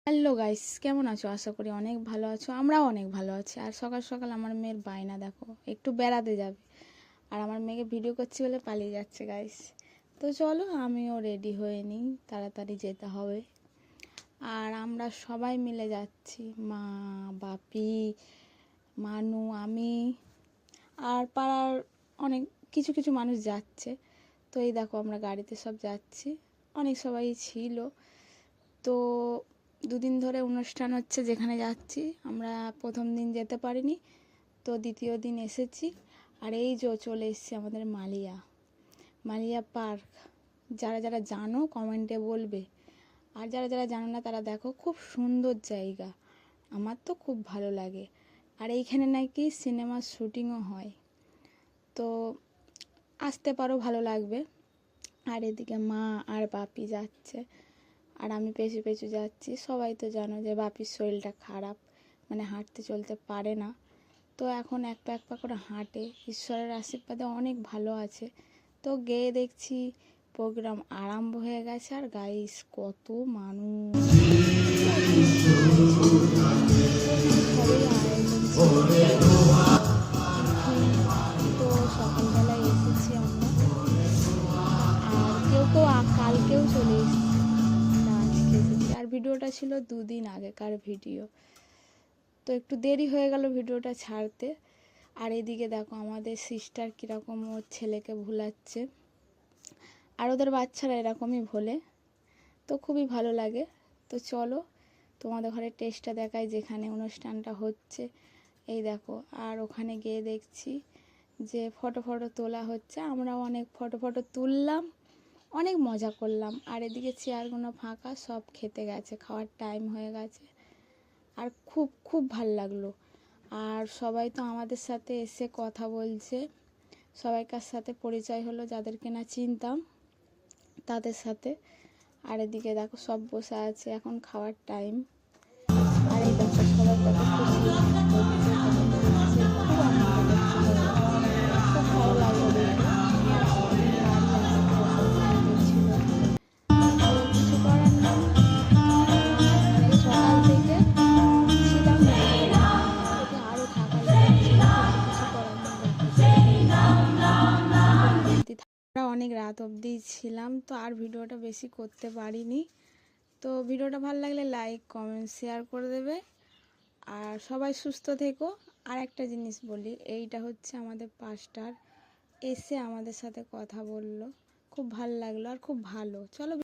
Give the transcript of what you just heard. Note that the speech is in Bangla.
হ্যালো গাইস, কেমন আছো? আশা করি অনেক ভালো আছো। আমরাও অনেক ভালো আছি। আর সকাল সকাল আমার মেয়ের বায়না দেখো, একটু বেড়াতে যাবে। আর আমার মেয়েকে ভিডিও করছি বলে পালিয়ে যাচ্ছে গাইস। তো চলো আমিও রেডি হয়ে নিই, তাড়াতাড়ি যেতে হবে। আর আমরা সবাই মিলে যাচ্ছি, মা, বাপি, মানু, আমি আর পাড়ার অনেক কিছু কিছু মানুষ যাচ্ছে। তো এই দেখো আমরা গাড়িতে সব যাচ্ছি, অনেক সবাই ছিল। তো দুদিন ধরে অনুষ্ঠান হচ্ছে যেখানে যাচ্ছি। আমরা প্রথম দিন যেতে পারিনি, তো দ্বিতীয় দিন এসেছি। আর এই যে চলে এসেছি আমাদের মালিয়া পার্ক। যারা যারা জানো কমেন্টে বলবে, আর যারা যারা জানো না তারা দেখো, খুব সুন্দর জায়গা, আমার তো খুব ভালো লাগে। আর এইখানে নাকি সিনেমার শুটিংও হয়, তো আসতে পারো, ভালো লাগবে। আর এদিকে মা আর বাপি যাচ্ছে, আর আমি পেছু পেছু যাচ্ছি। সবাই তো জানো যে বাপির শরীরটা খারাপ, মানে হাঁটতে চলতে পারে না। তো এখন এক পা এক পা করে হাঁটে, ঈশ্বরের আশীর্বাদে অনেক ভালো আছে। তো গিয়ে দেখছি প্রোগ্রাম আরম্ভ হয়ে গেছে। আর গাইস কত মানুষ, সবাই আয়োজন তো সকালবেলায় এসেছি আমরা। আর কেউ কেউ কালকেও চলে এসেছি। আর ভিডিওটা ছিল দুদিন আগেকার ভিডিও, তো একটু দেরি হয়ে গেল ভিডিওটা ছাড়তে। আর এদিকে দেখো আমাদের সিস্টার কীরকম ওর ছেলেকে ভুলাচ্ছে, আর ওদের বাচ্চারা এরকমই ভোলে, তো খুবই ভালো লাগে। তো চলো তোমাদের ঘরের টেস্টটা দেখাই, যেখানে অনুষ্ঠানটা হচ্ছে। এই দেখো, আর ওখানে গিয়ে দেখছি যে ফটো তোলা হচ্ছে। আমরাও অনেক ফটো তুললাম, অনেক মজা করলাম। আর এদিকে চেয়ারগুলো ফাঁকা, সব খেতে গেছে, খাওয়ার টাইম হয়ে গেছে। আর খুব খুব ভাল লাগলো। আর সবাই তো আমাদের সাথে এসে কথা বলছে, সবাইকার সাথে পরিচয় হলো, যাদেরকে না চিনতাম তাদের সাথে। আর এদিকে দেখো সব বসে আছে, এখন খাওয়ার টাইম। আর এই দেখো সবাই কত খুশি হচ্ছে, কত বলছে, খুব আনন্দ করছিল, খুব ভালো লাগলো দেখে। আর আমাদের গাড়ি আসতে অসুবিধা হচ্ছিল, তো কিছু করার নেই। অনেক সকাল থেকে ছিলাম, যদি আরও থাকা যায়, কিছু করার নেই। আমরা অনেক রাত অবধি ছিলাম, তো আর ভিডিওটা বেশি করতে পারিনি। তো ভিডিওটা ভালো লাগলে লাইক কমেন্ট শেয়ার করে দেবে। আর সবাই সুস্থ থেকো। আর একটা জিনিস বলি, এইটা হচ্ছে আমাদের পাস্টার, এসে আমাদের সাথে কথা বললো, খুব ভালো লাগলো। আর খুব ভালো, চলো।